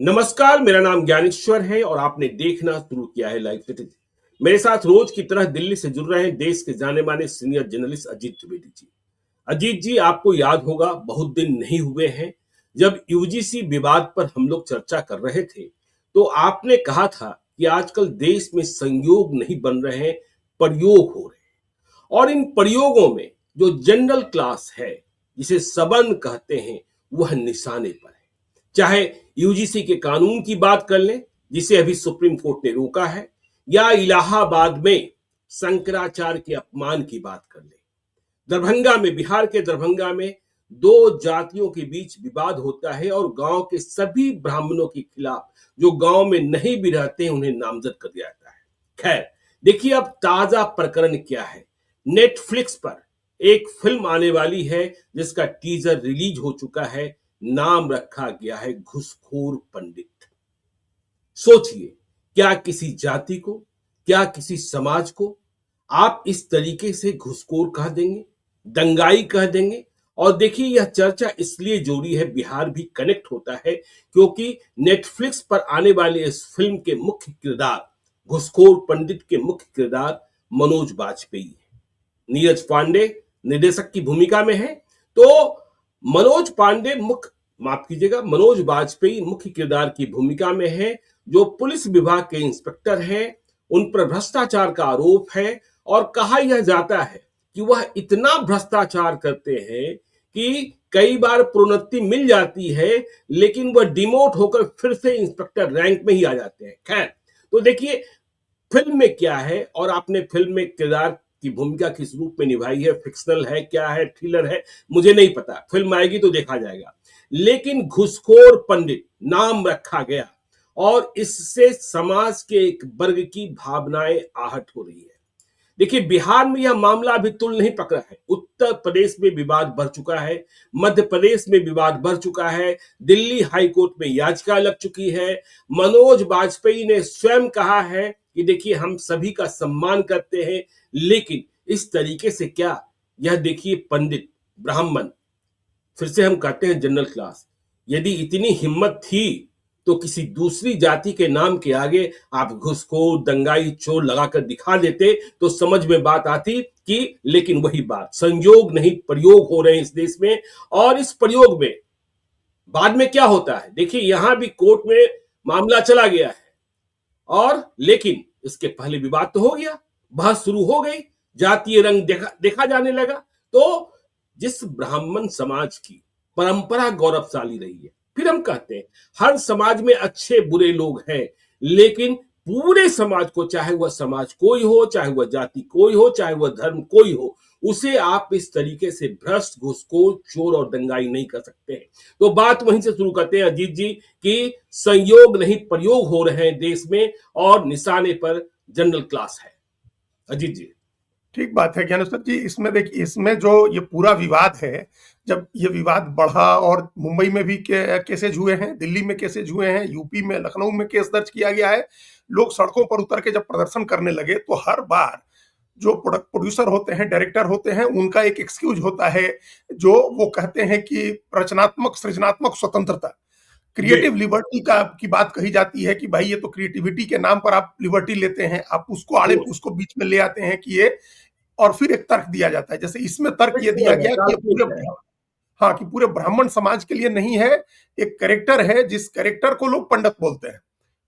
नमस्कार, मेरा नाम ज्ञानेश्वर है और आपने देखना शुरू किया है लाइव सिटीजन। मेरे साथ रोज की तरह दिल्ली से जुड़ रहे हैं देश के जाने माने सीनियर जर्नलिस्ट अजीत द्विवेदी जी। अजीत जी, आपको याद होगा बहुत दिन नहीं हुए हैं जब यूजीसी विवाद पर हम लोग चर्चा कर रहे थे, तो आपने कहा था कि आजकल देश में संयोग नहीं बन रहे हैं, प्रयोग हो रहे हैं। और इन प्रयोगों में जो जनरल क्लास है, जिसे सबन कहते हैं, वह निशाने पर है। चाहे यूजीसी के कानून की बात कर लें, जिसे अभी सुप्रीम कोर्ट ने रोका है, या इलाहाबाद में शंकराचार्य के अपमान की बात कर लें। दरभंगा में, बिहार के दरभंगा में दो जातियों के बीच विवाद होता है और गांव के सभी ब्राह्मणों के खिलाफ, जो गांव में नहीं भी रहते हैं, उन्हें नामजद कर दिया जाता है। खैर, देखिए अब ताजा प्रकरण क्या है। नेटफ्लिक्स पर एक फिल्म आने वाली है जिसका टीजर रिलीज हो चुका है। नाम रखा गया है घूसखोर पंडित। सोचिए, क्या किसी जाति को, क्या किसी समाज को आप इस तरीके से घुसखोर कह देंगे, दंगाई कह देंगे? और देखिए, यह चर्चा इसलिए जोड़ी है, बिहार भी कनेक्ट होता है, क्योंकि नेटफ्लिक्स पर आने वाले इस फिल्म के मुख्य किरदार, घुसखोर पंडित के मुख्य किरदार मनोज बाजपेयी है। नीरज पांडे निर्देशक की भूमिका में है, तो मनोज बाजपेयी मुख्य किरदार की भूमिका में है, जो पुलिस विभाग के इंस्पेक्टर हैं। उन पर भ्रष्टाचार का आरोप है और कहा यह जाता है कि वह इतना भ्रष्टाचार करते हैं कि कई बार प्रोन्नति मिल जाती है, लेकिन वह डिमोट होकर फिर से इंस्पेक्टर रैंक में ही आ जाते हैं। खैर, तो देखिए फिल्म में क्या है, और आपने फिल्म में किरदार की भूमिका किस रूप में निभाई है, फिक्शनल है, क्या है, थ्रिलर है, मुझे नहीं पता। फिल्म आएगी तो देखा जाएगा। लेकिन घुसखोर पंडित नाम रखा गया और इससे समाज के एक वर्ग की भावनाएं आहत हो रही है। देखिए, बिहार में यह मामला अभी तुल नहीं पकड़ा है। उत्तर प्रदेश में विवाद बढ़ चुका है, मध्य प्रदेश में विवाद बढ़ चुका है, दिल्ली हाई कोर्ट में याचिका लग चुकी है। मनोज बाजपेयी ने स्वयं कहा है कि देखिए, हम सभी का सम्मान करते हैं, लेकिन इस तरीके से क्या? यह देखिए, पंडित, ब्राह्मण, फिर से हम कहते हैं जनरल क्लास, यदि इतनी हिम्मत थी तो किसी दूसरी जाति के नाम के आगे आप घुसखोर, दंगाई, चोर लगाकर दिखा देते तो समझ में बात आती कि, लेकिन वही बात, संयोग नहीं प्रयोग हो रहे हैं इस देश में। और इस प्रयोग में बाद में क्या होता है, देखिए यहां भी कोर्ट में मामला चला गया है, और लेकिन इसके पहले विवाद तो हो गया, बहस शुरू हो गई, जातीय रंग देखा जाने लगा। तो जिस ब्राह्मण समाज की परंपरा गौरवशाली रही है, फिर हम कहते हैं हर समाज में अच्छे बुरे लोग हैं, लेकिन पूरे समाज को, चाहे वह समाज कोई हो, चाहे वह जाति कोई हो, चाहे वह धर्म कोई हो, उसे आप इस तरीके से भ्रष्ट, घुसखोर, चोर और दंगाई नहीं कर सकते हैं। तो बात वहीं से शुरू करते हैं अजीत जी, कि संयोग नहीं प्रयोग हो रहे हैं देश में और निशाने पर जनरल क्लास है। अजीत जी। ठीक बात है ज्ञानेश्वर जी। इसमें देखिए, इसमें जो ये पूरा विवाद है, जब ये विवाद बढ़ा और मुंबई में भी केसेज हुए हैं, दिल्ली में केसेज हुए हैं, यूपी में, लखनऊ में केस दर्ज किया गया है, लोग सड़कों पर उतर के जब प्रदर्शन करने लगे, तो हर बार जो प्रोड्यूसर होते हैं, डायरेक्टर होते हैं, उनका एक एक्सक्यूज होता है, जो वो कहते हैं कि रचनात्मक, सृजनात्मक स्वतंत्रता, क्रिएटिव लिबर्टी का की बात कही जाती है कि भाई ये तो क्रिएटिविटी के नाम पर आप लिबर्टी लेते हैं, आप उसको बीच में ले आते हैं कि ये, और फिर एक तर्क दिया जाता है। जैसे इसमें तर्क ये दिया गया कि कि पूरे ब्राह्मण समाज के लिए नहीं है, एक कैरेक्टर है जिस कैरेक्टर को लोग पंडित बोलते हैं,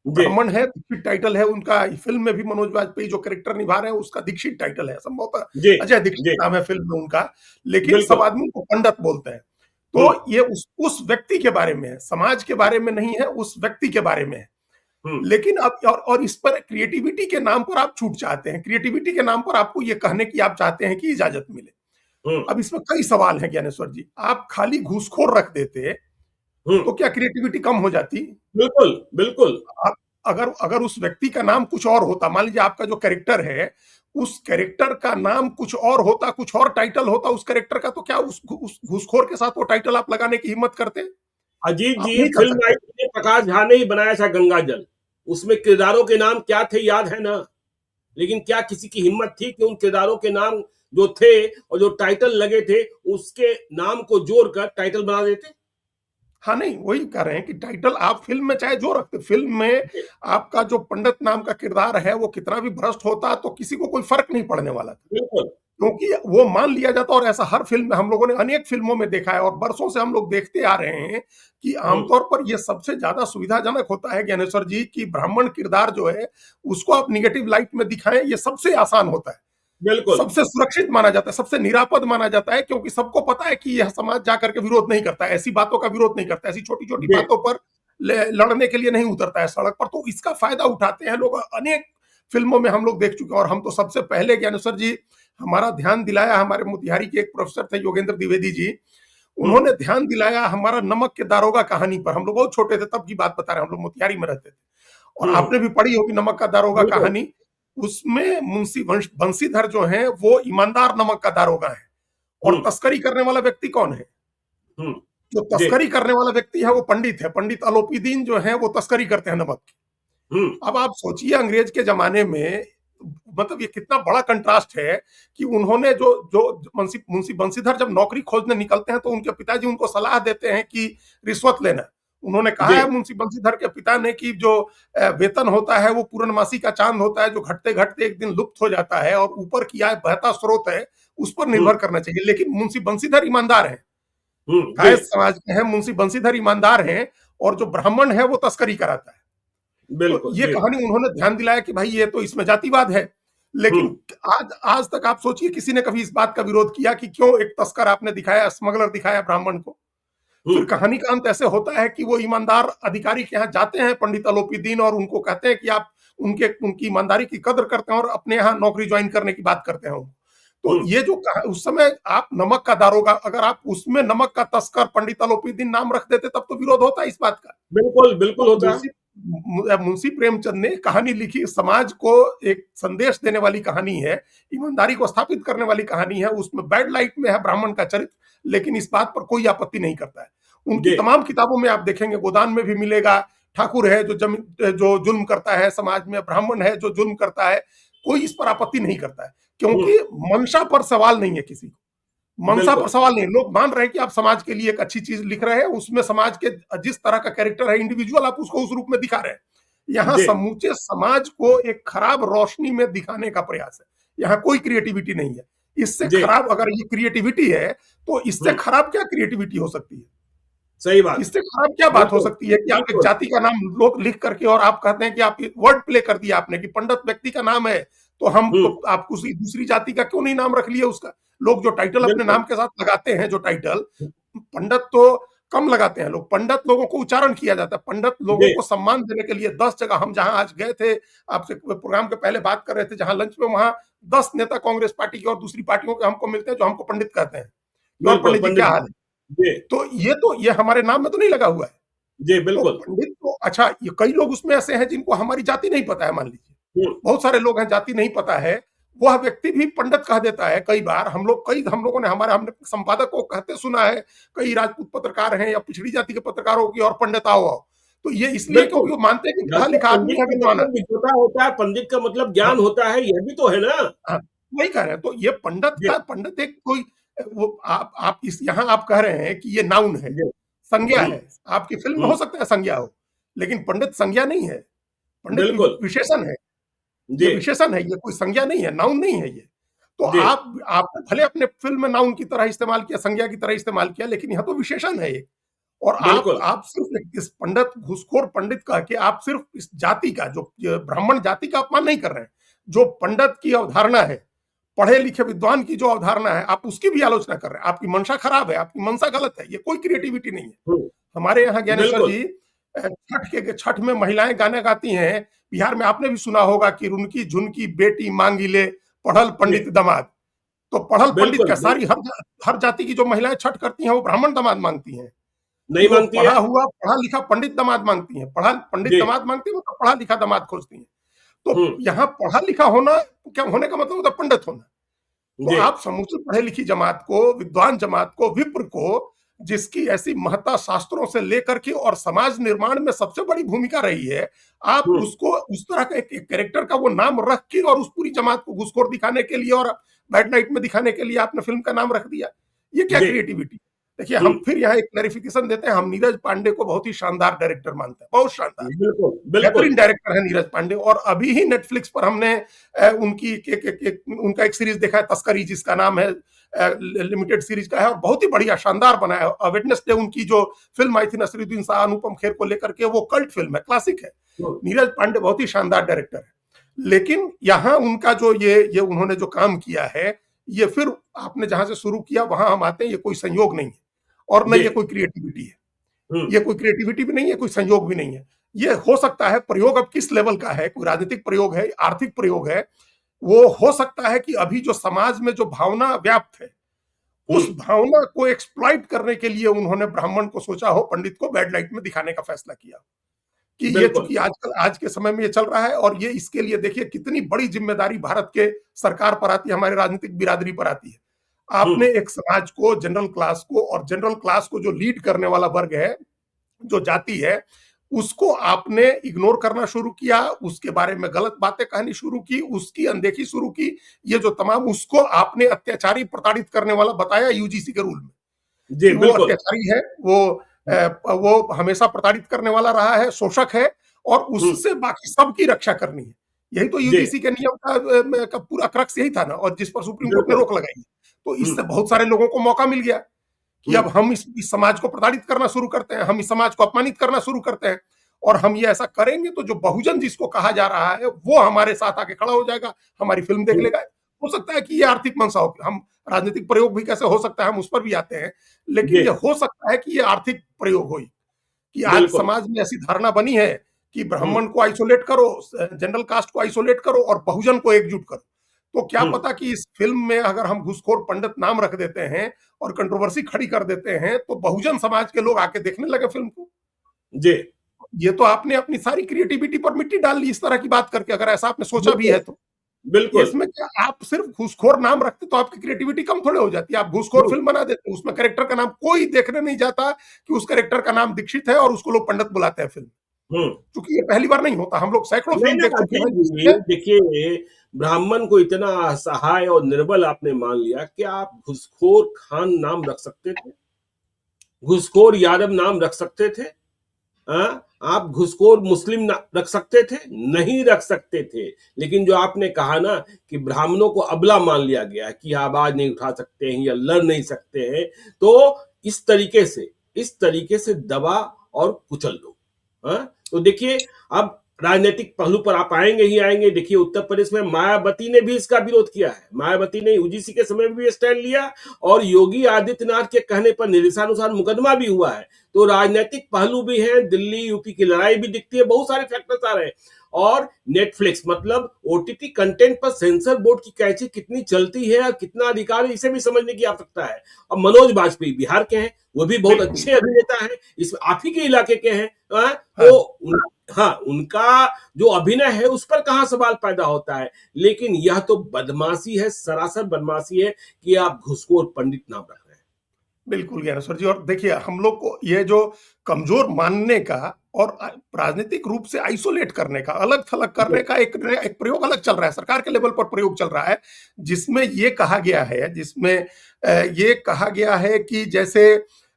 ब्राह्मण है, दीक्षित टाइटल है उनका। फिल्म में भी मनोज बाजपेयी जो कैरेक्टर निभा रहे हैं उसका दीक्षित टाइटल है, संभवतः अजय दीक्षित नाम है फिल्म में उनका, लेकिन सब आदमी उनको पंडित बोलते हैं। तो ये उस व्यक्ति के बारे में है, समाज के बारे में नहीं है, उस व्यक्ति के बारे में है। लेकिन अब और इस पर क्रिएटिविटी के नाम पर आप छूट चाहते हैं, क्रिएटिविटी के नाम पर आपको ये कहने की आप चाहते हैं कि इजाजत मिले। अब इसमें कई सवाल हैं ज्ञानेश्वर जी। आप खाली घूसखोर रख देते तो क्या क्रिएटिविटी कम हो जाती? बिल्कुल बिल्कुल। आप अगर उस व्यक्ति का नाम कुछ और होता, मान लीजिए आपका जो कैरेक्टर है उस कैरेक्टर का नाम कुछ और होता, कुछ और टाइटल होता उस कैरेक्टर का, तो क्या उस घूसखोर के साथ वो टाइटल आप लगाने की हिम्मत करते? अजीत जी, फिल्म आई थी, प्रकाश झा ने ही बनाया था गंगा जल, उसमें किरदारों के नाम क्या थे याद है ना? लेकिन क्या किसी की हिम्मत थी कि उन किरदारों के नाम जो थे और जो टाइटल लगे थे उसके नाम को जोड़कर टाइटल बना देते? हाँ, नहीं वही कह रहे हैं कि टाइटल आप फ़िल्म में चाहे जो रखते, फ़िल्म में जी, आपका जो पंडित नाम का किरदार है, वो कितना भी भ्रष्ट होता तो किसी को कोई फ़र्क नहीं पड़ने वाला था। बिल्कुल। क्योंकि वो मान लिया जाता, और ऐसा हर फ़िल्म में हम लोगों ने अनेक फ़िल्मों में देखा है और बरसों से हम लोग देखते आ रहे हैं कि हुँ, आमतौर पर ये सबसे ज़्यादा सुविधाजनक होता है ज्ञानेश्वर जी कि ब्राह्मण किरदार जो है, उसको आप नेगेटिव लाइट में दिखाएँ, ये सबसे आसान होता है। बिल्कुल। सबसे सुरक्षित माना जाता है, सबसे निरापद माना जाता है, क्योंकि सबको पता है कि यह समाज जाकर के विरोध नहीं करता है, ऐसी बातों का विरोध नहीं करता है, ऐसी छोटी-छोटी जी, बातों पर लड़ने के लिए नहीं उतरता है सड़क पर, तो इसका फायदा उठाते हैं लोग। अनेक फिल्मों में हम लोग देख चुके हैं, और हम तो सबसे पहले ज्ञानेश्वर जी हमारा ध्यान दिलाया, हमारे मोतिहारी के एक प्रोफेसर थे योगेंद्र द्विवेदी जी, हुँ, उन्होंने ध्यान दिलाया हमारा नमक के दारोगा कहानी पर। हम लोग बहुत छोटे थे तब की बात बता रहे हैं, हम लोग मोतिहारी में रहते थे, और हुँ, आपने भी पढ़ी होगी नमक का दारोगा बिल्कुल। कहानी। उसमें मुंशी बंशीधर जो हैं वो ईमानदार नमक का दारोगा है, हुँ, और तस्करी करने वाला व्यक्ति कौन है? हुँ, जो जी, तस्करी करने वाला व्यक्ति है वो पंडित है, पंडित अलोपीदीन जो है वो तस्करी करते हैं नमक की। हुँ, अब आप सोचिए अंग्रेज के जमाने में, मतलब ये कितना बड़ा कंट्रास्ट है कि उन्होंने जो जो मुंशी मुंशी बंशीधर जब नौकरी खोजने निकलते हैं तो उनके पिताजी उनको सलाह देते हैं कि रिश्वत लेना। उन्होंने कहा जी, है मुंशी बंशीधर के पिता ने कि जो वेतन होता है वो पूर्णमासी का चांद होता है, जो घटते घटते एक दिन लुप्त हो जाता है, और ऊपर की आय बहता स्रोत है, उस पर हुँ, निर्भर करना चाहिए। लेकिन मुंशी बंशीधर ईमानदार है, हुँ, जी, कायस्थ समाज के हैं, मुंशी बंशीधर ईमानदार हैं, और जो ब्राह्मण है वो तस्करी कराता है। तो बिल्कुल, ये जी, कहानी उन्होंने ध्यान दिलाया कि भाई ये तो इसमें जातिवाद है। हुँ, लेकिन आज आज तक आप सोचिए किसी ने कभी इस बात का विरोध किया कि क्यों एक तस्कर आपने दिखाया, स्मगलर दिखाया ब्राह्मण को। हुँ, फिर कहानी का अंत ऐसे होता है कि वो ईमानदार अधिकारी के यहाँ जाते हैं पंडित अलोपीदीन, और उनको कहते हैं कि आप उनके उनकी ईमानदारी की कदर करते हैं और अपने यहाँ नौकरी ज्वाइन करने की बात करते हैं। तो हुँ, ये जो उस समय आप नमक का दारोगा, अगर आप उसमें नमक का तस्कर पंडित अलोपीदीन नाम रख देते तब तो विरोध होता है इस बात का। बिल्कुल, बिल्कुल तो होता है। मुंशी प्रेमचंद ने कहानी लिखी, समाज को एक संदेश देने वाली कहानी है, ईमानदारी को स्थापित करने वाली कहानी है। उसमें बैड लाइट में है ब्राह्मण का चरित्र, लेकिन इस बात पर कोई आपत्ति नहीं करता है। उनकी जी, तमाम किताबों में आप देखेंगे, गोदान में भी मिलेगा, ठाकुर है जो जुल्म करता है समाज में, ब्राह्मण है जो जुल्म करता है, कोई इस पर आपत्ति नहीं करता है, हुँ, क्योंकि मंशा पर सवाल नहीं है किसी को। मनसा पर बिल्कुल, सवाल नहीं, लोग मान रहे हैं कि आप समाज के लिए एक अच्छी चीज लिख रहे हैं, उसमें समाज के जिस तरह का कैरेक्टर है इंडिविजुअल, आप उसको उस रूप में दिखा रहे हैं। यहाँ जी, समूचे समाज को एक खराब रोशनी में दिखाने का प्रयास है। यहाँ कोई क्रिएटिविटी नहीं है। इससे जी, खराब अगर ये क्रिएटिविटी है, तो इससे हुँ, खराब क्या क्रिएटिविटी हो सकती है? सही बात। इससे खराब क्या बात हो बिल्कुल, सकती है कि आप एक बिल्कुल, जाति का नाम लोग लिख करके, और आप कहते हैं कि आप वर्ड प्ले कर दिया आपने कि पंडित व्यक्ति का नाम है, तो हम हुँ, तो आप किसी दूसरी जाति का क्यों नहीं नाम रख लिए उसका? लोग जो टाइटल अपने बिल्कुल, नाम के साथ लगाते हैं, जो टाइटल, पंडित तो कम लगाते हैं लोग, पंडित लोगों को उच्चारण किया जाता है। पंडित लोगों जी, को सम्मान देने के लिए 10 जगह, हम जहां आज गए थे, आपसे प्रोग्राम के पहले बात कर रहे थे, जहां लंच में, वहां 10 नेता कांग्रेस पार्टी के और दूसरी पार्टियों के हमको मिलते हैं जो हमको पंडित कहते हैं। और बिल्कुल, पंडित जी पंडित क्या जी, हाल है? जी, तो ये हमारे नाम में तो नहीं लगा हुआ है। जी, तो बिल्कुल, पंडित तो अच्छा, ये कई लोग उसमें ऐसे हैं जिनको हमारी जाति नहीं पता है, मान लीजिए। हुँ, बहुत सारे लोग हैं जाति नहीं पता है, वह व्यक्ति भी पंडित कह देता है कई बार। हम लोगों ने हमने संपादक को कहते सुना है, कई राजपूत पत्रकार हैं या पिछड़ी जाति के पत्रकारों की, और पंडित आओ आओ। तो ये इसलिए बिल्कुल। क्योंकि वो मानते हैं कि पढ़ा दरअसल लिखा आदमी पंडित है, का विद्वान है। मतलब विद्वता होता है, पंडित का मतलब हाँ, ज्ञान होता है, यह भी तो है ना? हाँ, वही कह रहे हैं। तो ये जी, पंडित एक कोई, वो आप इस यहाँ आप कह रहे हैं कि ये नाउन है, जी, संज्ञा हुँ, है। आपकी फ़िल्म में हुँ, हो सकता है संज्ञा हो, लेकिन पंडित संज्ञा नहीं है। पंडित बिल्कुल, विशेषण है। ये जी, विशेषण है, ये कोई संज्ञा नहीं है, नाउन नहीं है ये। तो जी, आपने भले अपने फ़िल्म में नाउन की तरह इस्तेमाल किया, संज्ञा की तरह इस्तेमाल किया, लेकिन यहाँ तो विशेषण है ये। और बिल्कुल, आप सिर्फ़ इस पंडित, घूसखोर पंडित कह के आप सिर्फ़ इस जाति का, जो ब्राह्मण जाति का अपमान नहीं कर रहे हैं। जो पंडित की अवधारणा है, पढ़े-लिखे विद्वान की जो अवधारणा है, आप उसकी भी आलोचना कर रहे हैं। आपकी मंशा खराब है, आपकी मंशा गलत है, ये कोई क्रिएटिविटी नहीं है। हुँ, हमारे यहाँ ज्ञानेश्वर बिल्कुल, जी छठ में महिलाएँ गाना गाती हैं। बिहार में आपने भी सुना होगा कि रुनकी झुनकी बेटी मांगी ले, पढ़ल जी, पंडित दामाद। तो पढ़ल पंडित बिल्कुल, क्या, सारी बिल्कुल, हर जाति की जो महिलाएँ छठ करती हैं वो ब्राह्मण दामाद माँगती हैं। नहीं वो मानती पढ़ा है? हुआ, पढ़ा-लिखा पंडित दामाद माँगती हैं। पढ़ा पंडित जी, दामाद माँगती हैं, मतलब पढ़ा-लिखा दामाद खोजती हैं। हुँ, तो यहाँ पढ़ा-लिखा होना, क्या होने का मतलब होता है पंडित होना। तो जी, आप समूची पढ़ी-लिखी जमात को, विद्वान जमात को, विप्र को, जिसकी ऐसी महत्ता शास्त्रों से लेकर के और समाज निर्माण में सबसे बड़ी भूमिका रही है, आप हुँ, उसको उस तरह का एक कैरेक्टर का वो नाम रख के, और उस पूरी जमात को घूसखोर दिखाने के लिए और बैड लाइट में दिखाने के लिए आपने फ़िल्म का नाम रख दिया। ये क्या जी, क्रिएटिविटी? देखिए, हम फिर यहाँ एक क्लैरिफिकेशन देते हैं, हम नीरज पांडे को बहुत ही शानदार डायरेक्टर मानते हैं, बहुत शानदार, बिल्कुल बिल्कुल। बेहतरीन डायरेक्टर है नीरज पांडे। और अभी ही नेटफ्लिक्स पर हमने उनकी उनका एक सीरीज देखा है, तस्करी, जिसका नाम है, लिमिटेड सीरीज का है, और बहुत ही बढ़िया शानदार बनाया है। वेडनेसडे उनकी जो फिल्म आई थी नसीरुद्दीन शाह अनुपम खेर को लेकर के, वो कल्ट फिल्म है, क्लासिक है। नीरज पांडे बहुत ही शानदार डायरेक्टर है, लेकिन यहाँ उनका जो ये उन्होंने जो काम किया है, ये फिर आपने जहां से शुरू किया वहां हम आते हैं, ये कोई संयोग नहीं है और न जी। ये कोई क्रिएटिविटी है। हम्म। ये कोई क्रिएटिविटी भी नहीं है, कोई संयोग भी नहीं है। ये हो सकता है प्रयोग अब किस लेवल का है, कोई राजनीतिक प्रयोग है, आर्थिक प्रयोग है, वो हो सकता है कि अभी जो समाज में जो भावना व्याप्त है, उस भावना को एक्सप्लॉइट करने के लिए उन्होंने ब्राह्मण को सोचा हो, पंडित को बैड लाइट में दिखाने का फैसला किया कि ये बिल्कुल। चूंकि आजकल आज के समय में ये चल रहा है, और ये इसके लिए देखिए कितनी बड़ी जिम्मेदारी भारत के सरकार पर आती है, हमारे राजनीतिक बिरादरी पर आती है। आपने एक समाज को, जनरल क्लास को, और जनरल क्लास को जो लीड करने वाला वर्ग है, जो जाति है, उसको आपने इग्नोर करना शुरू किया, उसके बारे में गलत बातें कहनी शुरू की, उसकी अनदेखी शुरू की। ये जो तमाम, उसको आपने अत्याचारी, प्रताड़ित करने वाला बताया यूजीसी के रूल में जी कि वो बिल्कुल। अत्याचारी है, वो हमेशा प्रताड़ित करने वाला रहा है, शोषक है, और उससे बाकी सबकी रक्षा करनी है। यही तो जी यूजीसी के नियम का पूरा क्रक्स यही था ना, और जिस पर सुप्रीम कोर्ट ने बिल्कुल। रोक लगाई। तो इससे बहुत सारे लोगों को मौका मिल गया कि अब हम इस समाज को प्रताड़ित करना शुरू करते हैं, हम इस समाज को अपमानित करना शुरू करते हैं, और हम ये ऐसा करेंगे तो जो बहुजन जिसको कहा जा रहा है वो हमारे साथ आके खड़ा हो जाएगा, हमारी फिल्म देख लेगा। हो सकता है कि ये आर्थिक मंशा हो, हम राजनीतिक प्रयोग भी कैसे हो सकता है हम उस पर भी आते हैं, लेकिन जी ये हो सकता है कि ये आर्थिक प्रयोग हो, कि आज बिल्कुल। समाज में ऐसी धारणा बनी है कि ब्राह्मण को आइसोलेट करो, जनरल कास्ट को आइसोलेट करो, और बहुजन को एकजुट करो। तो क्या पता कि इस फिल्म में अगर हम घूसखोर पंडित नाम रख देते हैं और कंट्रोवर्सी खड़ी कर देते हैं, तो बहुजन समाज के लोग आके देखने लगे फिल्म को। जी ये तो आपने अपनी सारी क्रिएटिविटी पर मिट्टी डाल ली इस तरह की बात करके, अगर ऐसा आपने सोचा भी है तो। बिल्कुल। इसमें क्या, आप सिर्फ घूसखोर नाम रखते तो आपकी क्रिएटिविटी कम थोड़े हो जाती है। आप घूसखोर फिल्म बना देते, उसमें कैरेक्टर का नाम कोई देखने नहीं जाता कि उस कैरेक्टर का नाम दीक्षित है और उसको लोग पंडित बुलाते हैं फिल्म, हम्म। क्योंकि ये पहली बार नहीं होता, हम लोग सैकड़ों नहीं फिल्म ना देख चुके अजय हैं जी, जिसमें। देखिए ब्राह्मण को इतना असहाय और निर्बल आपने मान लिया कि आप घुसखोर खान नाम रख सकते थे, घुसखोर यादव नाम रख सकते थे, आप घुसखोर मुस्लिम रख सकते थे? नहीं रख सकते थे। लेकिन जो आपने कहा ना कि ब्राह्मणों को अबला मान लिया गया कि आवाज नहीं उठा सकते हैं या लड़ नहीं सकते हैं, तो इस तरीके से दबा और कुचल दो। तो देखिए, अब राजनीतिक पहलू पर आप आएंगे ही आएंगे। देखिए उत्तर प्रदेश में मायावती ने भी इसका विरोध किया है, मायावती ने यूजीसी के समय में भी स्टैंड लिया, और योगी आदित्यनाथ के कहने पर निदेशानुसार मुकदमा भी हुआ है। तो राजनीतिक पहलू भी है, दिल्ली यूपी की लड़ाई भी दिखती है, बहुत सारे फैक्टर्स आ रहे हैं। और नेटफ्लिक्स मतलब ओटीटी कंटेंट पर सेंसर बोर्ड की कैंची कितनी चलती है और कितना अधिकार है, इसे भी समझने की आवश्यकता है। और मनोज बाजपेयी बिहार के हैं, वो भी बहुत अच्छे अभिनेता हैं, इसमें आप ही के इलाके के हैं। तो हाँ, उनका जो अभिनय है उस पर कहाँ सवाल पैदा होता है। लेकिन यह तो बदमाशी है, सरासर बदमाशी है कि आप घुसखोर पंडित नाम रख रहे हैं। बिल्कुल ज्ञानेश्वर जी, और देखिए हम लोग को ये जो कमजोर मानने का और राजनीतिक रूप से आइसोलेट करने का, अलग थलग करने का एक प्रयोग अलग चल रहा है, सरकार के लेवल पर प्रयोग चल रहा है, जिसमें ये कहा गया है, ये कहा गया है कि जैसे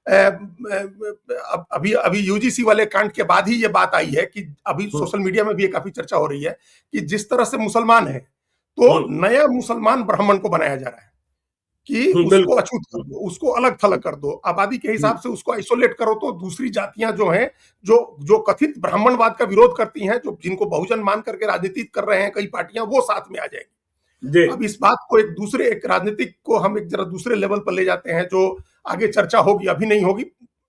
अभी अभी यूजीसी वाले कांड के बाद ही ये बात आई है कि अभी सोशल मीडिया में भी ये काफी चर्चा हो रही है कि जिस तरह से मुसलमान है, तो नया मुसलमान ब्राह्मण को बनाया जा रहा है कि उसको अछूत कर दो, उसको अलग थलग कर दो, आबादी के हिसाब से उसको आइसोलेट करो, तो दूसरी जातियां जो हैं, जो कथित ब्राह्मणवाद का विरोध करती हैं, जो जिनको बहुजन मान करके राजनीति कर रहे हैं कई पार्टियां, वो साथ में आ जाएंगी। अब इस बात को एक राजनीतिक को हम एक जरा दूसरे लेवल पर ले जाते हैं, जो आगे चर्चा होगी, अभी नहीं होगी,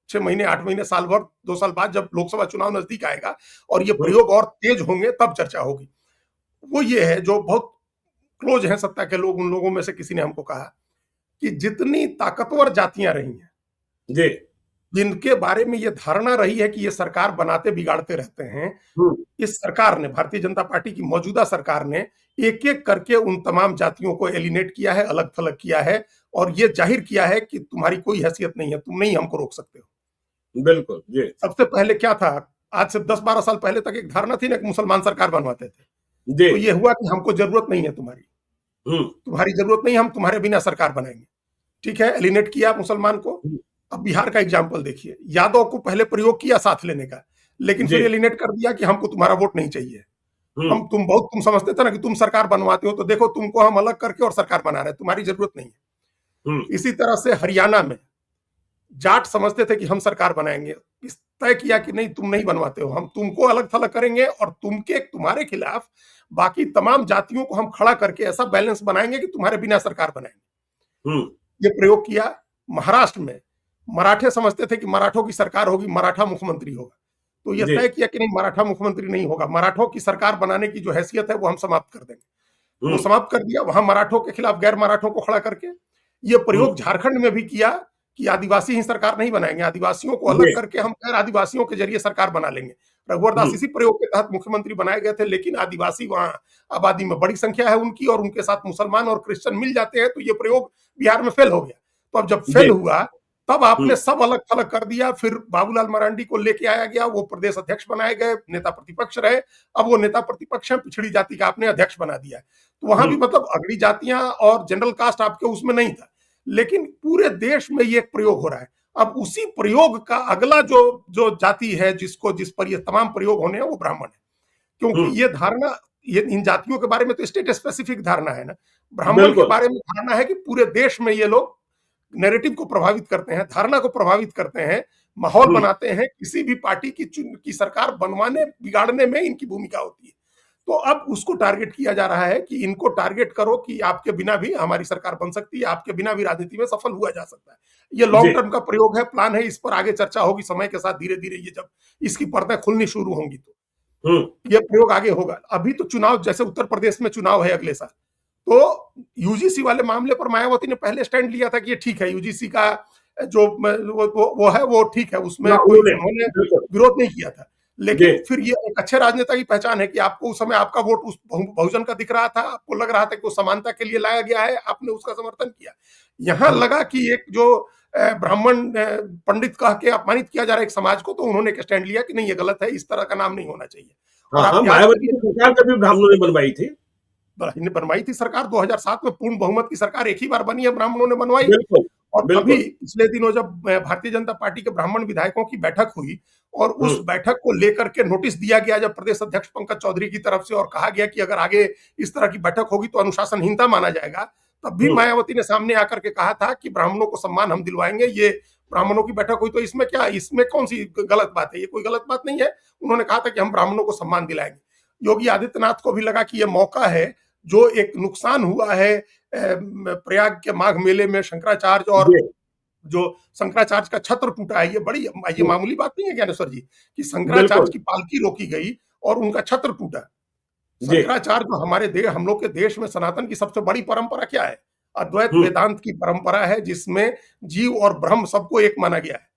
6 महीने 8 महीने साल भर 2 साल बाद जब लोकसभा चुनाव नजदीक आएगा और ये प्रयोग और तेज होंगे तब चर्चा होगी। वो ये है, जो बहुत क्लोज हैं सत्ता के लोग, उन लोगों में से किसी ने हमको कहा कि जितनी ताकतवर जातियां रही हैं, जिनके बारे में ये धारणा रही है कि ये सरकार बनाते बिगाड़ते रहते हैं, इस सरकार ने, भारतीय जनता पार्टी की मौजूदा सरकार ने एक एक करके उन तमाम जातियों को एलिनेट किया है, अलग थलग किया है, और ये जाहिर किया है कि तुम्हारी कोई हैसियत नहीं है, तुम नहीं हमको रोक सकते हो। बिल्कुल जी। सबसे पहले क्या था, आज से 10-12 साल पहले तक एक धारणा थी ना कि मुसलमान सरकार बनवाते थे, तो ये हुआ कि हमको जरूरत नहीं है तुम्हारी जरूरत नहीं, हम तुम्हारे बिना सरकार बनाएंगे। ठीक है, एलिनेट किया मुसलमान को, अब बिहार का एग्जाम्पल देखिए, यादव को पहले प्रयोग किया साथ लेने का, लेकिन जी। फिर एलिनेट कर दिया कि हमको तुम्हारा वोट नहीं चाहिए। हम्म। हम तुम समझते थे ना कि तुम सरकार बनवाते हो, तो देखो तुमको हम अलग करके और सरकार बना रहे हैं, तुम्हारी जरूरत नहीं है। हम्म। इसी तरह से हरियाणा में जाट समझते थे कि हम सरकार बनाएंगे, इस तय किया कि नहीं तुम नहीं बनवाते हो, हम तुमको अलग थलग करेंगे और तुम्हारे खिलाफ बाकी तमाम जातियों को हम खड़ा करके ऐसा बैलेंस बनाएंगे कि तुम्हारे बिना सरकार बनाएंगे। हम्म। ये प्रयोग किया। महाराष्ट्र में मराठे समझते थे कि मराठों की सरकार होगी, मराठा मुख्यमंत्री होगा, तो ये जी। तय किया कि नहीं, मराठा मुख्यमंत्री नहीं होगा, मराठों की सरकार बनाने की जो हैसियत है वो हम समाप्त कर देंगे। तो वो हम्म। समाप्त कर दिया, वहां मराठों के खिलाफ गैर मराठों को खड़ा करके। ये हम्म। प्रयोग झारखंड में भी किया कि आदिवासी ही सरकार नहीं बनाएंगे, आदिवासियों को अलग जी। करके हम गैर आदिवासियों के जरिए सरकार बना लेंगे। रघुवर दास हम्म। इसी प्रयोग के तहत मुख्यमंत्री बनाए गए थे, लेकिन आदिवासी वहां आबादी में बड़ी संख्या है उनकी, और उनके साथ मुसलमान और क्रिश्चियन मिल जाते हैं, तो ये प्रयोग बिहार में फेल हो गया। तो अब जब जी। फेल हुआ, तब आपने हम्म। सब अलग थलग कर दिया। फिर बाबूलाल मरांडी को लेके आया गया, वो प्रदेश अध्यक्ष बनाए गए, नेता प्रतिपक्ष रहे। अब वो नेता प्रतिपक्ष है, पिछड़ी जाति का आपने अध्यक्ष बना दिया। तो वहां भी हम्म। मतलब अगड़ी जातियां और जनरल कास्ट आपके उसमें नहीं था, लेकिन पूरे देश में ये प्रयोग हो रहा है। अब उसी प्रयोग का अगला जो जो जाति है जिस पर ये तमाम प्रयोग होने हैं, वो ब्राह्मण है। क्योंकि हम्म। ये धारणा, ये इन जातियों के बारे में तो स्टेट स्पेसिफिक धारणा है ना, ब्राह्मण के बिल्कुल। बारे में धारणा है कि पूरे देश में ये लोग नैरेटिव को प्रभावित करते हैं, धारणा को प्रभावित करते हैं, माहौल हम्म। बनाते हैं, किसी भी पार्टी की सरकार बनवाने बिगाड़ने में इनकी भूमिका होती है। तो अब उसको टारगेट किया जा रहा है कि इनको टारगेट करो कि आपके बिना भी हमारी सरकार बन सकती है, आपके बिना भी राजनीति में सफल हुआ जा सकता है। ये जी। लॉन्ग टर्म का प्रयोग है, प्लान है, इस पर आगे चर्चा होगी समय के साथ, धीरे धीरे ये जब इसकी परतें खुलनी शुरू होंगी तो हम्म। ये प्रयोग आगे होगा। अभी तो चुनाव, जैसे उत्तर प्रदेश में चुनाव है अगले साल, तो यूजीसी वाले मामले पर मायावती ने पहले स्टैंड लिया था कि ये ठीक है, यूजीसी का जो वो है वो ठीक है, उसमें हाँ, कोई उन्होंने उन्होंने बिल्कुल। विरोध नहीं किया था। जी। लेकिन फिर ये एक अच्छे राजनेता की पहचान है कि आपको उस समय आपका वोट उस बहुजन का दिख रहा था, आपको लग रहा था कि वो समानता के लिए लाया गया है, आपने उसका समर्थन किया। यहाँ हम्म। लगा कि एक जो ब्राह्मण पंडित कह के अपमानित किया जा रहा है एक समाज को, तो उन्होंने एक स्टैंड लिया कि नहीं, ये गलत है, इस तरह का नाम नहीं होना चाहिए। हाँ और हाँ, आप याद मायावती करिए, की सरकार कभी ब्राह्मणों ने बनवाई थी। बनवाई थी सरकार 2007 में, पूर्ण बहुमत की सरकार एक ही बार बनी है, ब्राह्मणों ने बनवाई। बिल्कुल। और अभी बिल्कुल। पिछले दिनों जब भारतीय जनता पार्टी के ब्राह्मण विधायकों की बैठक हुई, और उस हम्म। बैठक को लेकर के नोटिस दिया गया जब प्रदेश अध्यक्ष पंकज चौधरी की तरफ से, और कहा गया कि अगर आगे इस तरह की बैठक होगी तो अनुशासनहीनता माना जाएगा, तब भी हम्म। मायावती ने सामने आकर के कहा था कि ब्राह्मणों को सम्मान हम दिलवाएंगे। ये ब्राह्मणों की बैठक हुई तो इसमें क्या, इसमें कौन सी गलत बात है, ये कोई गलत बात नहीं है। उन्होंने कहा था कि हम ब्राह्मणों को सम्मान दिलाएंगे। योगी आदित्यनाथ को भी लगा कि यह मौका है, जो एक नुकसान हुआ है प्रयाग के माघ मेले में शंकराचार्य, और जी। जो शंकराचार्य का छत्र टूटा है, ये हम्म। मामूली बात नहीं है ज्ञानेश्वर जी, कि शंकराचार्य बिल्कुल। की पालकी रोकी गई और उनका छत्र टूटा। जी। शंकराचार्य जो हम लोग के देश में सनातन की सबसे बड़ी परंपरा क्या है? अद्वैत हम्म। वेदांत की परंपरा है, जिसमें जीव और ब्रह्म सबको एक माना गया है।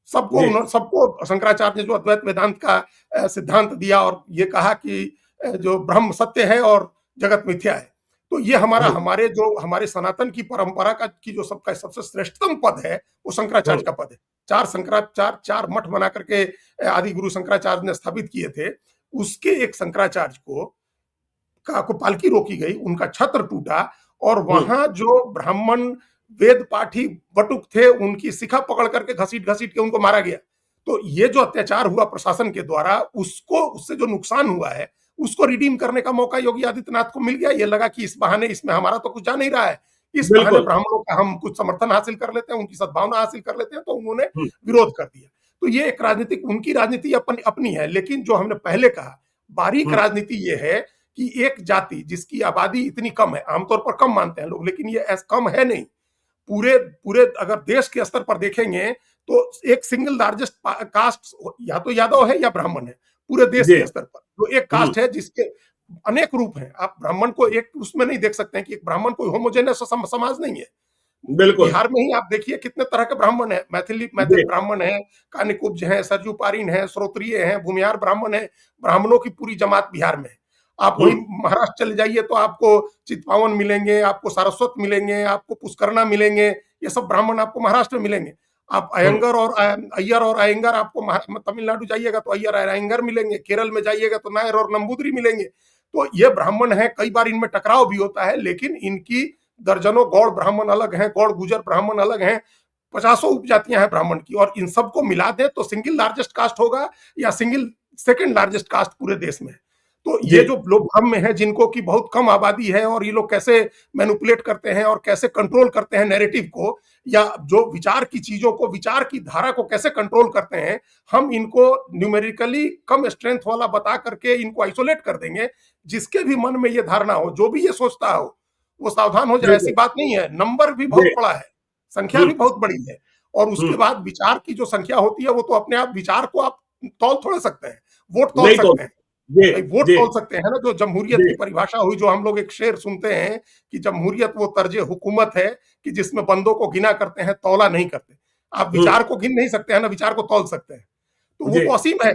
जी। सबको शंकराचार्य ने जो अद्वैत वेदांत का सिद्धांत दिया और ये कहा कि जो ब्रह्म सत्य है और जगत मिथ्या है। तो ये हम्म। हमारे सनातन की परंपरा का की जो सबका सबसे श्रेष्ठतम पद है, वो शंकराचार्य हम्म। का पद है। चार मठ बना करके आदि गुरु शंकराचार्य ने स्थापित किए थे। उसके एक शंकराचार्य को पालकी रोकी गई, उनका छत्र टूटा, और हम्म। वहां जो ब्राह्मण वेद पाठी बटुक थे, उनकी शिखा पकड़ करके घसीट घसीट के उनको मारा गया। तो ये जो अत्याचार हुआ प्रशासन के द्वारा, उससे जो नुकसान हुआ है, उसको रिडीम करने का मौका योगी आदित्यनाथ को मिल गया। ये लगा कि इस बहाने इसमें हमारा तो कुछ जा नहीं रहा है, इस बहाने बिल्कुल। ब्राह्मणों का हम कुछ समर्थन हासिल कर लेते हैं, उनकी सद्भावना हासिल कर लेते हैं, तो उन्होंने हम्म। विरोध कर दिया। तो ये एक राजनीतिक, उनकी राजनीति अपनी अपनी है। लेकिन जो हमने पहले कहा, बारीक हम्म। राजनीति ये है कि एक जाति जिसकी आबादी इतनी कम है, आमतौर पर कम मानते हैं लोग, लेकिन ये कम है नहीं। पूरे पूरे अगर देश के स्तर पर देखेंगे, तो एक सिंगल लार्जेस्ट कास्ट या तो यादव है या ब्राह्मण है, पूरे देश जी। के स्तर पर। जो एक हम्म। कास्ट है जिसके अनेक रूप हैं, आप ब्राह्मण को एक उसमें नहीं देख सकते हैं कि एक ब्राह्मण कोई होमोजेनियस समाज नहीं है। बिल्कुल। बिहार में ही आप देखिए कितने तरह के ब्राह्मण हैं, मैथिल जी। ब्राह्मण है, कानिकुब्ज हैं, सरजू पारीन है, श्रोत्रिय हैं, भूमिहार ब्राह्मण है। ब्राह्मणों की पूरी जमात बिहार में है। आप वहीं हम्म। महाराष्ट्र चले जाइए तो आपको चित्पावन मिलेंगे, आपको सारस्वत मिलेंगे, आपको पुष्करणा मिलेंगे, ये सब ब्राह्मण आपको महाराष्ट्र में मिलेंगे। आप हम्म। अय्यर और अयंगर आपको तमिलनाडु जाइएगा तो अय्यर और अयंगर मिलेंगे, केरल में जाइएगा तो नायर और नंबूदरी मिलेंगे। तो ये ब्राह्मण है, कई बार इनमें टकराव भी होता है, लेकिन इनकी दर्जनों गौड़ ब्राह्मण अलग हैं, गौड़ गुजर ब्राह्मण अलग हैं। 50 उपजातियां हैं ब्राह्मण की, और इन सबको मिला दे तो सिंगल लार्जेस्ट कास्ट होगा या सिंगल सेकंड लार्जेस्ट कास्ट पूरे देश में। तो जी ये जो लोग भ्रम में है, जिनको की बहुत कम आबादी है, और ये लोग कैसे मैनिपुलेट करते हैं और कैसे कंट्रोल करते हैं नैरेटिव को, या जो विचार की चीजों को, विचार की धारा को कैसे कंट्रोल करते हैं, हम इनको न्यूमेरिकली कम स्ट्रेंथ वाला बता करके इनको आइसोलेट कर देंगे। जिसके भी मन में ये धारणा हो, जो भी ये सोचता हो, वो सावधान हो जाए। ऐसी बिल्कुल। बात नहीं है, नंबर भी जी। बहुत बड़ा है, संख्या भी बहुत बड़ी है, और उसके हम्म। बाद विचार की जो संख्या होती है वो तो अपने आप, विचार को आप तौल थोड़े सकते हैं, वोट तौल नहीं तो। सकते हैं जी। भाई, वोट जी। तौल सकते हैं ना। जो जमहूरियत जी। की परिभाषा हुई, जो हम लोग एक शेर सुनते हैं कि जमहूरियत वो तर्ज हुकूमत है कि जिसमें बंदों को गिना करते हैं, तौला नहीं करते। आप हम्म। विचार को गिन नहीं सकते हैं ना, विचार को तौल सकते हैं, तो वो जी। तो असीम है।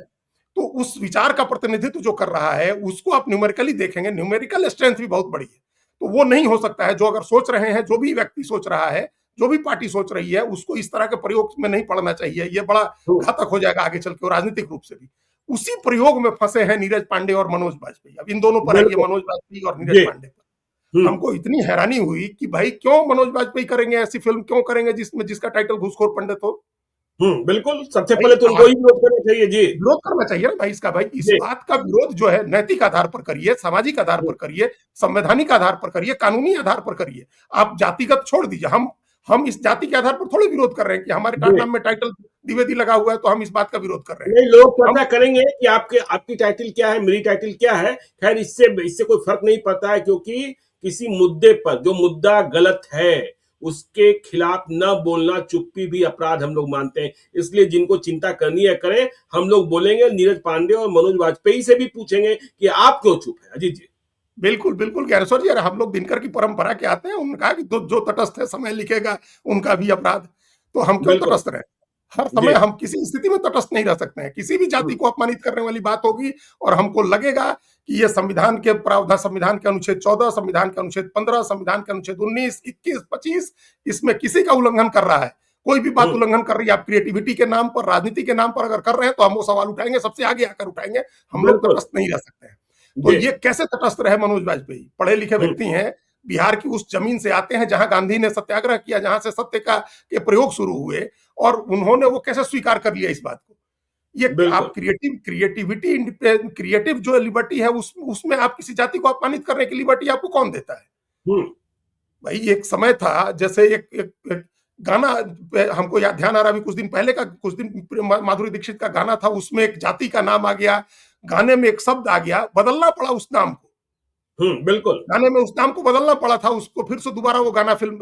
तो उस विचार का प्रतिनिधित्व जो कर रहा है, उसको आप न्यूमेरिकली देखेंगे, न्यूमेरिकल स्ट्रेंथ भी बहुत बड़ी है। तो वो नहीं हो सकता है। जो अगर सोच रहे हैं, जो भी व्यक्ति सोच रहा है, जो भी पार्टी सोच रही है, उसको इस तरह के प्रयोग में नहीं पड़ना चाहिए। ये बड़ा हम्म। घातक हो जाएगा आगे चल के, और राजनीतिक रूप से भी। उसी प्रयोग में फंसे हैं नीरज पांडे और मनोज बाजपेयी। अब इन दोनों पर है, ये बिल्कुल। मनोज बाजपेयी और नीरज जी। पांडे पर हमको इतनी हैरानी हुई कि भाई क्यों मनोज बाजपेयी करेंगे ऐसी फिल्म, क्यों करेंगे जिसमें जिसका टाइटल घूसखोर पंडित हो। बिल्कुल, सबसे भाई पहले तो उनको ही विरोध करना चाहिए। जी। विरोध करना चाहिए ना भाई इसका। भाई इस जी। बात का विरोध जो है, नैतिक आधार पर करिए, सामाजिक आधार पर करिए, संवैधानिक आधार पर करिए, कानूनी आधार पर करिए। आप जातिगत छोड़ दीजिए। हम इस जाति के आधार पर थोड़े विरोध कर रहे हैं कि हमारे जी। नाम में टाइटल द्विवेदी लगा हुआ है तो हम इस बात का विरोध कर रहे हैं। नहीं, लोग हम चर्चा करेंगे कि आपके आपकी टाइटल क्या है, मेरी टाइटल क्या है। खैर, इससे इससे कोई फर्क नहीं पड़ता है, क्योंकि किसी मुद्दे पर जो मुद्दा गलत है उसके खिलाफ न बोलना चुप्पी भी अपराध हम लोग मानते हैं। इसलिए जिनको चिंता करनी है करें। हम लोग बोलेंगे, नीरज पांडे और मनोज वाजपेयी से भी पूछेंगे कि आप क्यों चुप है। अजीत जी। बिल्कुल बिल्कुल ज्ञानेश्वर जी, अरे हम लोग दिनकर की परंपरा के आते हैं। उन्होंने कहा कि जो तटस्थ है समय लिखेगा उनका भी अपराध। तो हम क्यों बिल्कुल। तटस्थ रहे? हर जी। समय हम किसी स्थिति में तटस्थ नहीं रह सकते हैं। किसी भी जाति को अपमानित करने वाली बात होगी और हमको लगेगा कि ये संविधान के प्रावधान, संविधान के अनुच्छेद 14, संविधान के अनुच्छेद 15, संविधान के अनुच्छेद 19, 21, 25, इसमें किसी का उल्लंघन कर रहा है, कोई भी बात उल्लंघन कर रही है, आप क्रिएटिविटी के नाम पर, राजनीति के नाम पर अगर कर रहे हैं तो हम वो सवाल उठाएंगे, सबसे आगे आकर उठाएंगे। हम लोग बिल्कुल। तटस्थ नहीं रह सकते हैं। तो जी। ये कैसे तटस्थ रहे मनोज वाजपेयी? पढ़े लिखे हम्म। व्यक्ति हैं, बिहार की उस जमीन से आते हैं जहां गांधी ने सत्याग्रह किया, जहां से सत्य का के प्रयोग शुरू हुए, और उन्होंने वो कैसे स्वीकार कर लिया इस बात को? ये बिल्कुल। आप क्रिएटिविटी, क्रिएटिव जो लिबर्टी है, उसमें आप किसी जाति को अपमानित करने की लिबर्टी आपको कौन देता है? हम्म। भाई एक समय था, जैसे एक गाना हमको याद, ध्यान आ रहा अभी कुछ दिन पहले का, कुछ दिन माधुरी दीक्षित का गाना था, उसमें एक जाति का नाम आ गया, गाने में एक शब्द आ गया, बदलना पड़ा उस नाम को। बिल्कुल। गाने में उस नाम को बदलना पड़ा था, उसको फिर से दोबारा वो गाना फिल्म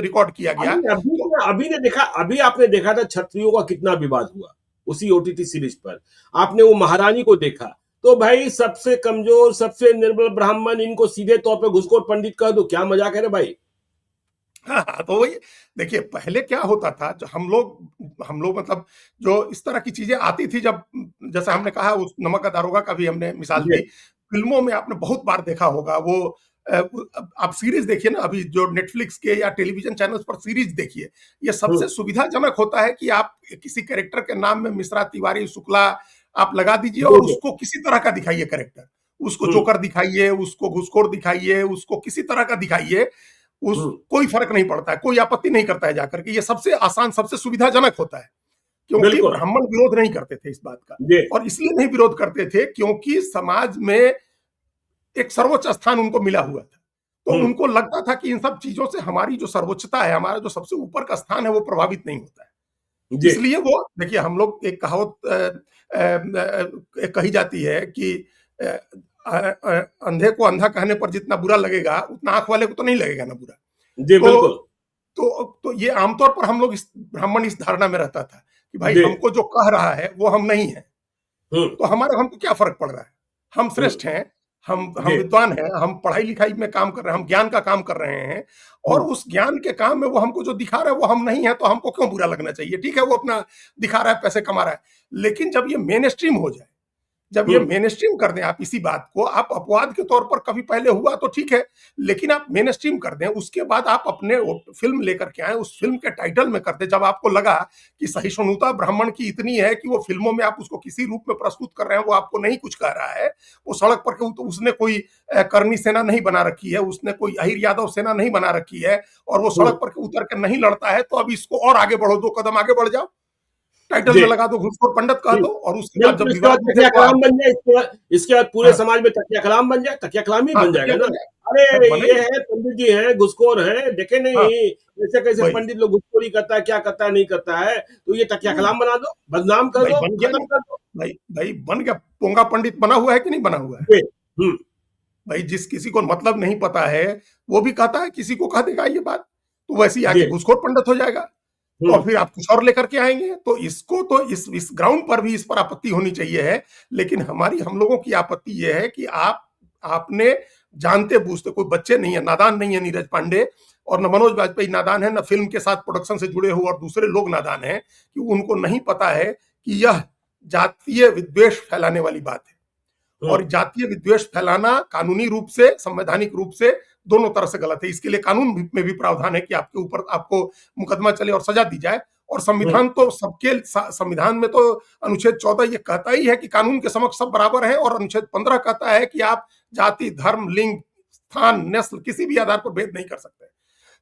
रिकॉर्ड किया गया। अभी अभी तो अभी ने देखा, अभी आपने देखा था क्षत्रियों का कितना विवाद हुआ उसी ओटीटी सीरीज पर। आपने वो महारानी को देखा, तो भाई सबसे कमजोर, सबसे निर्बल ब्राह्मण, इनको सीधे तौर पे घुसखोर पंडित कह दो, क्या मजाक है रे भाई। हाँ, तो वही देखिए, पहले क्या होता था, जो हम लोग मतलब जो इस तरह की चीजें आती थी, जब जैसे हमने कहा उस नमक का दारोगा का भी हमने मिसाल जी। दी। फिल्मों में आपने बहुत बार देखा होगा वो, आप सीरीज देखिए ना, अभी जो नेटफ्लिक्स के या टेलीविजन चैनल्स पर सीरीज देखिए, ये सबसे सुविधाजनक होता है कि आप किसी कैरेक्टर के नाम में मिश्रा, तिवारी, शुक्ला आप लगा दीजिए, और बिल्कुल। उसको किसी तरह का दिखाइए कैरेक्टर। उसको हम्म। जोकर दिखाइए, उसको घूसखोर दिखाइए, उसको किसी तरह का दिखाइए, उस हम्म। कोई फर्क नहीं पड़ता है, कोई आपत्ति नहीं करता है जाकर के। ये सबसे आसान, सबसे सुविधाजनक होता है, क्योंकि बिल्कुल। ब्राह्मण विरोध नहीं करते थे इस बात का। जी। और इसलिए नहीं विरोध करते थे क्योंकि समाज में एक सर्वोच्च स्थान उनको मिला हुआ था। तो हम्म। उनको लगता था कि इन सब चीजों से हमारी जो सर्वोच्चता है, हमारा जो सबसे ऊपर का स्थान है, वो प्रभावित नहीं होता है। जी। इसलिए वो देखिए, हम लोग एक कहावत कही जाती है कि अ, अंधे को अंधा कहने पर जितना बुरा लगेगा, उतना आंख वाले को तो नहीं लगेगा ना बुरा। जी। तो बिल्कुल। तो ये आमतौर पर हम लोग, इस ब्राह्मण इस धारणा में रहता था कि भाई जी। हमको जो कह रहा है वो हम नहीं है, हम्म। तो हमारा हमको क्या फर्क पड़ रहा है? हम हम्म। श्रेष्ठ हैं, हम जी। विद्वान हैं, हम पढ़ाई लिखाई में काम कर रहे हैं, हम ज्ञान का काम कर रहे हैं, और हम्म। उस ज्ञान के काम में वो हमको जो दिखा रहा है वो हम नहीं है, तो हमको क्यों बुरा लगना चाहिए? ठीक है, वो अपना दिखा रहा है, पैसे कमा रहा है, लेकिन जब ये मेन स्ट्रीम हो जाए, जब ये मेन स्ट्रीम कर दें आप इसी बात को, आप अपवाद के तौर पर कभी पहले हुआ तो ठीक है, लेकिन आप मेन स्ट्रीम कर दें, उसके बाद आप अपने फिल्म लेकर के आए, उस फिल्म के टाइटल में कर दें। जब आपको लगा कि सहिष्णुता ब्राह्मण की इतनी है कि वो फिल्मों में आप उसको किसी रूप में प्रस्तुत कर रहे हैं, वो आपको नहीं कुछ कह रहा है, वो सड़क पर तो उसने कोई करनी सेना नहीं बना रखी है, उसने कोई अहिर यादव सेना नहीं बना रखी है, और वो सड़क पर उतर कर नहीं लड़ता है, तो अब इसको और आगे बढ़ो, 2 कदम आगे बढ़ जाओ, टाइटल में लगा दो घूसखोर पंडित कह दो, और उसके बाद जब इसके बाद विवाद तकिया मिटे तो कलाम आप बन जाए, इसके बाद पूरे समाज में तकिया कलाम बन जाए, तकिया कलाम ही बन जाएगा तकिया ना। बन जाए, अरे ये बनेगा। है पंडित जी हैं, घुसखोर हैं, देखे नहीं कैसे कैसे वही पंडित लोग घुसखोरी करता है, क्या करता है नहीं करता है, तो ये तकिया कलाम बना दो, बदनाम कर भाई दो, बन गया खत्म नहीं, कर दो। भाई बन गया। पोंगा पंडित बना हुआ है कि नहीं बना हुआ है? हम्म। भाई जिस किसी को मतलब नहीं पता है, वो भी कहता है, किसी को कह देगा ये बात, तो वैसे ही जी। आके घूसखोर पंडित हो जाएगा, और फिर आप कुछ और लेकर के आएंगे। तो इसको तो इस ग्राउंड पर भी इस पर आपत्ति होनी चाहिए है। लेकिन हम लोगों की आपत्ति ये है कि आपने जानते बूझते, कोई बच्चे नहीं है, नादान नहीं है नीरज पांडे, और न मनोज वाजपेयी नादान है, न फिल्म के साथ प्रोडक्शन से जुड़े हुए और दूसरे लोग नादान हैं, कि उनको नहीं पता है कि यह जातीय विद्वेष फैलाने वाली बात है। और जातीय विद्वेष फैलाना कानूनी रूप से, संवैधानिक रूप से दोनों तरह से गलत है। इसके लिए कानून में भी प्रावधान है कि आपके ऊपर आपको मुकदमा चले और सजा दी जाए। और संविधान तो सबके, संविधान में तो अनुच्छेद 14 ये कहता ही है कि कानून के समक्ष सब बराबर हैं, और अनुच्छेद 15 कहता है कि आप जाति, धर्म, लिंग, स्थान, नस्ल किसी भी आधार पर भेद नहीं कर सकते।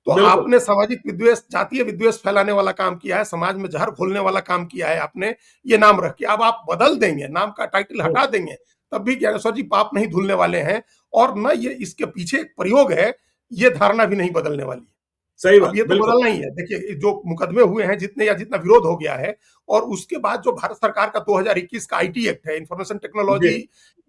तो आपने सामाजिक विद्वेष, जातीय विद्वेष फैलाने वाला काम किया है, समाज में जहर घोलने वाला काम किया है आपने, ये नाम रख के। अब आप बदल देंगे, नाम का टाइटल हटा देंगे, तब भी ज्ञानेश्वर जी पाप नहीं धुलने वाले हैं, और न ये इसके पीछे एक प्रयोग है, ये धारणा भी नहीं बदलने वाली है। सही अब बात, ये तो बदलना ही है। देखिए जो मुकदमे हुए हैं जितने, या जितना विरोध हो गया है, और उसके बाद जो भारत सरकार का 2021 का आईटी एक्ट है, इंफॉर्मेशन टेक्नोलॉजी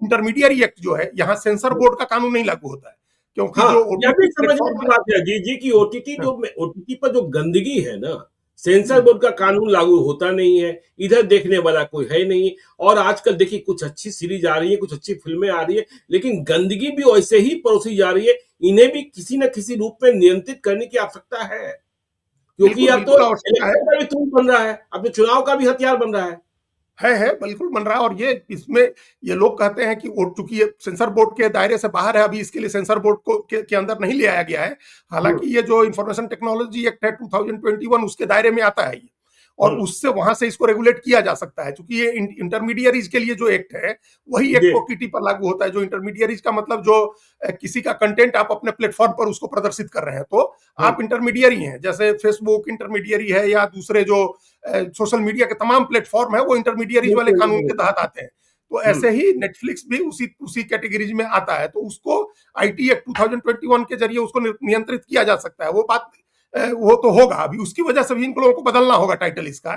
इंटरमीडियरी एक्ट जो है, यहाँ सेंसर बोर्ड का कानून नहीं लागू होता है, क्योंकि जो यह भी ओटीटी समझने प्लेटफॉर्म की बात है जी की ओटीटी पर जो गंदगी है ना, सेंसर बोर्ड का कानून लागू होता नहीं है, इधर देखने वाला कोई है नहीं। और आजकल देखिए कुछ अच्छी सीरीज आ रही है, कुछ अच्छी फिल्में आ रही है, लेकिन गंदगी भी वैसे ही परोसी जा रही है। इन्हें भी किसी न किसी रूप में नियंत्रित करने की आवश्यकता है, क्योंकि अब तो इलेक्शन का भी टूल बन रहा है, अब तो चुनाव का भी हथियार बन रहा है बिल्कुल बन रहा है। और ये इसमें ये लोग कहते हैं कि चूंकि ये सेंसर बोर्ड के दायरे से बाहर है, अभी इसके लिए सेंसर बोर्ड को के अंदर नहीं ले आया गया है। हालांकि ये जो इंफॉर्मेशन टेक्नोलॉजी एक्ट है 2021 उसके दायरे में आता है ये, और उससे वहां से इसको रेगुलेट किया जा सकता है, क्योंकि ये इंटरमीडियरीज के लिए जो एक्ट है वही एक्ट ओटीटी पर लागू होता है। जो इंटरमीडियरीज का मतलब जो किसी का कंटेंट आप अपने प्लेटफॉर्म पर उसको प्रदर्शित कर रहे हैं, तो आप इंटरमीडियरी हैं। जैसे फेसबुक इंटरमीडियरी है, या दूसरे जो सोशल मीडिया के तमाम प्लेटफॉर्म है, वो इंटरमीडियरीज वाले कानून के तहत आते हैं। तो ऐसे ही नेटफ्लिक्स भी उसी कैटेगरीज में आता है। तो उसको आईटी एक्ट 2021 के जरिए उसको नियंत्रित किया जा सकता है। वो बात वो तो होगा, अभी उसकी वजह से भी इन लोगों को बदलना होगा, टाइटल इसका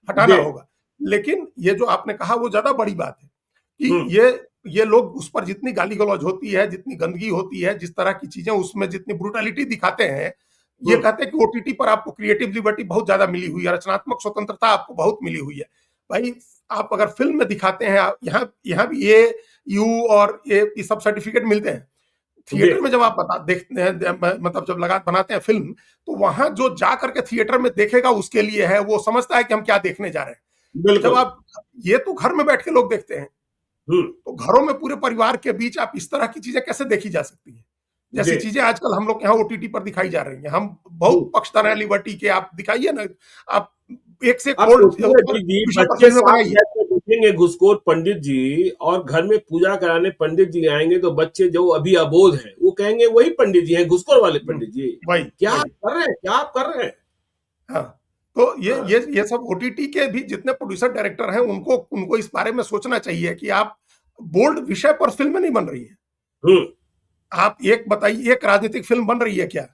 हटाना होगा। लेकिन ये जो आपने कहा वो ज्यादा बड़ी बात है कि ये लोग, उस पर जितनी गाली गलौज होती है, जितनी गंदगी होती है, जिस तरह की चीजें उसमें जितनी ब्रूटलिटी दिखाते हैं, ये कहते हैं कि ओटीटी पर आपको क्रिएटिव लिबर्टी बहुत ज्यादा मिली हुई है, रचनात्मक स्वतंत्रता आपको बहुत मिली हुई है। भाई आप अगर फिल्म में दिखाते हैं, यहाँ भी ये यू और ये सब सर्टिफिकेट मिलते हैं। थिएटर में जब आप देखते हैं, मतलब जब बनाते हैं फिल्म, तो वहां जो जा करके थिएटर में देखेगा उसके लिए है, वो समझता है कि हम क्या देखने जा रहे हैं। जब आप, ये तो घर में बैठ के लोग देखते हैं, तो घरों में पूरे परिवार के बीच आप इस तरह की चीजें कैसे देखी जा सकती है, जैसी चीजें आजकल हम लोग यहाँ ओटीटी पर दिखाई जा रही हैं। हम बहुत पक्षधर हैं लिबर्टी के, आप दिखाइए ना, आप एक से देखेंगे घुसखोर पंडित जी, और घर में पूजा कराने पंडित जी आएंगे, तो बच्चे जो अभी अबोध हैं वो कहेंगे वही पंडित जी हैं, घुसखोर वाले पंडित जी। क्या आप कर रहे हैं, क्या आप कर रहे हैं? हाँ, तो ये सब ओटीटी के भी जितने प्रोड्यूसर डायरेक्टर हैं, उनको इस बारे में सोचना चाहिए कि आप बोल्ड विषय पर फिल्म नहीं बन रही है। आप एक बताइए, एक राजनीतिक फिल्म बन रही है क्या?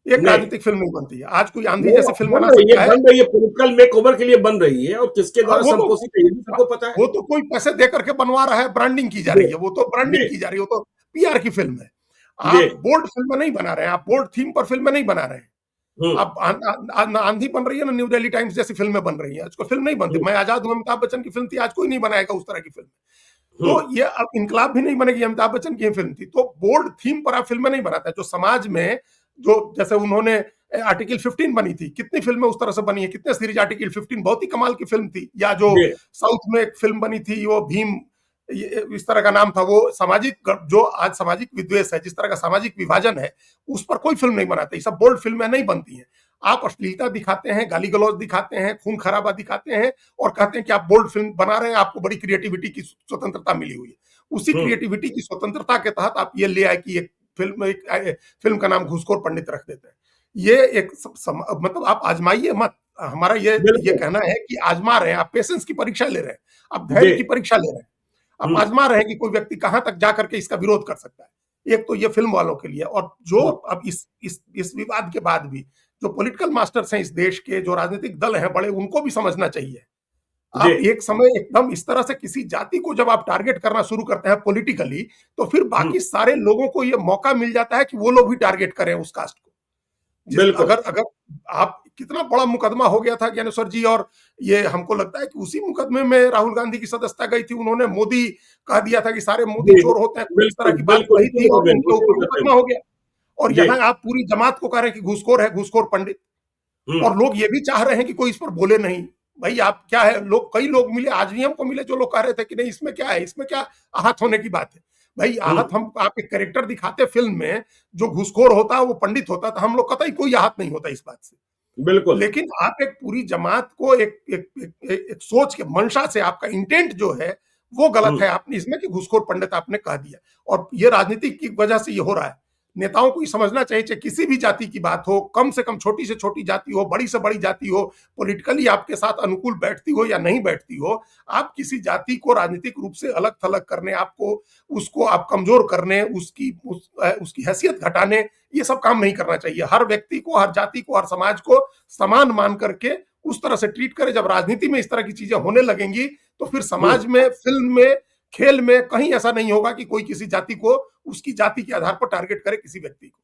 एक राजनीतिक फिल्म नहीं बनती है। आज कोई आंधी जैसी फिल्म बना सकता है, बन रही है, पॉलिटिकल मेकओवर के लिए बन रही है, और किसके द्वारा संपोषित है ये भी सबको पता है। वो तो कोई पैसे दे करके बनवा रहा है, ब्रांडिंग की जा रही है, वो तो ब्रांडिंग की जा रही है, वो तो पीआर की फिल्म है। आप बोल्ड फिल्म नहीं बना रहे हैं, आप बोल्ड थीम पर फिल्म नहीं बना रहे हैं। अब आंधी बन रही है ना, न्यू दिल्ली टाइम्स जैसी फिल्में बन रही है, आज को फिल्म नहीं बनती। मैं आजाद हूं, अमिताभ बच्चन की फिल्म थी, आज कोई नहीं बनाएगा उस तरह की फिल्म। तो ये अब इनकलाब भी नहीं बनेगी, अमिताभ बच्चन की फिल्म थी। तो बोल्ड थीम पर आप फिल्में नहीं बनाते। जो समाज में, जो जैसे उन्होंने आर्टिकल 15 बनी थी, कितनी फिल्में उस तरह से बनी है, कितने सीरीज आर्टिकल 15 बहुत ही कमाल की फिल्म थी। या जो साउथ में एक फिल्म बनी थी, वो भीम इस तरह का नाम था, वो सामाजिक, जो आज सामाजिक विद्वेष है, जिस तरह का सामाजिक विभाजन है, उस पर कोई फिल्म नहीं बनाते। ये सब बोल्ड फिल्में नहीं बनती हैं। आप अश्लीलता दिखाते हैं, गाली गलौज दिखाते हैं, खून खराबा दिखाते हैं और कहते हैं कि आप बोल्ड फिल्म बना रहे हैं, आपको बड़ी क्रिएटिविटी की स्वतंत्रता मिली हुई है। उसी क्रिएटिविटी की स्वतंत्रता के तहत आप ये ले आए कि एक फिल्म का नाम घूसखोर पंडित रख देते हैं। ये एक मतलब आप आजमाइए मत। हमारा ये कहना है कि आजमा रहे हैं, आप पेशेंस की परीक्षा ले रहे हैं, आप धैर्य की परीक्षा ले रहे हैं, आप आजमा रहे हैं कि कोई व्यक्ति कहां तक जाकर के इसका विरोध कर सकता है। एक तो ये फिल्म वालों के लिए, और जो अब इस विवाद के बाद भी जो पॉलिटिकल मास्टर्स हैं इस देश के, जो राजनीतिक दल हैं बड़े, उनको भी समझना चाहिए। आप एक समय एकदम इस तरह से किसी जाति को जब आप टारगेट करना शुरू करते हैं पॉलिटिकली, तो फिर बाकी सारे लोगों को ये मौका मिल जाता है कि वो लोग भी टारगेट करें उस कास्ट को। अगर आप, कितना बड़ा मुकदमा हो गया था ज्ञानेश्वर जी, और ये हमको लगता है कि उसी मुकदमे में राहुल गांधी की सदस्यता गई थी। उन्होंने मोदी कह दिया था कि सारे मोदी चोर होते हैं, इस तरह की बात कही थी और उनके ऊपर मुकदमा हो गया। और यहाँ आप पूरी जमात को कह रहे हैं कि घूसखोर है, घूसखोर पंडित, और लोग ये भी चाह रहे हैं कि कोई इस पर बोले नहीं। भाई आप क्या है, कई लोग मिले, आज भी हमको मिले, जो लोग कह रहे थे कि नहीं इसमें क्या है, इसमें क्या आहत होने की बात है। भाई आहत, हम आप एक कैरेक्टर दिखाते फिल्म में जो घूसखोर होता है वो पंडित होता है, तो हम लोग कतई कोई आहत नहीं होता इस बात से। बिल्कुल। लेकिन आप एक पूरी जमात को एक सोच के मंशा से, आपका इंटेंट जो है वो गलत है आपने इसमें, कि घूसखोर पंडित आपने कह दिया, और ये राजनीति की वजह से ये हो रहा है। नेताओं को ये समझना चाहिए, चाहे किसी भी जाति की बात हो, कम से कम छोटी से छोटी जाति हो, बड़ी से बड़ी जाति हो, पॉलिटिकली आपके साथ अनुकूल बैठती हो या नहीं बैठती हो, आप किसी जाति को राजनीतिक रूप से अलग थलग करने, उसको आप कमजोर करने, उसकी हैसियत घटाने, ये सब काम नहीं करना चाहिए। हर व्यक्ति को, हर जाति को, हर समाज को समान मान करके उस तरह से ट्रीट करे। जब राजनीति में इस तरह की चीजें होने लगेंगी तो फिर समाज में, फिल्म में, खेल में कहीं ऐसा नहीं होगा कि कोई किसी जाति को उसकी जाति के आधार पर टारगेट करे किसी व्यक्ति को।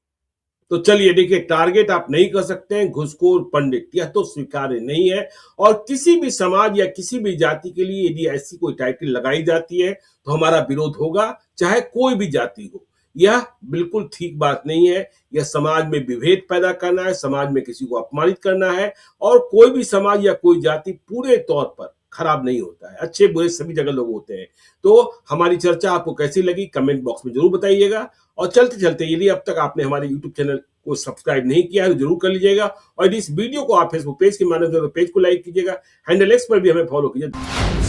तो चलिए देखिए, टारगेट आप नहीं कर सकते हैं घुसखोर पंडित, यह तो स्वीकार्य नहीं है। और किसी भी समाज या किसी भी जाति के लिए यदि ऐसी कोई टाइटल लगाई जाती है तो हमारा विरोध होगा, चाहे कोई भी जाति हो। यह बिल्कुल ठीक बात नहीं है। यह समाज में विभेद पैदा करना है, समाज में किसी को अपमानित करना है। और कोई भी समाज या कोई जाति पूरे तौर पर खराब नहीं होता है, अच्छे बुरे सभी जगह लोग होते हैं। तो हमारी चर्चा आपको कैसी लगी कमेंट बॉक्स में जरूर बताइएगा। और चलते चलते यदि अब तक आपने हमारे यूट्यूब चैनल को सब्सक्राइब नहीं किया है तो जरूर कर लीजिएगा। और यदि इस वीडियो को आप फेसबुक पेज के माध्यम से पेज को लाइक कीजिएगा, हैंडल एक्स पर भी हमें फॉलो कीजिए।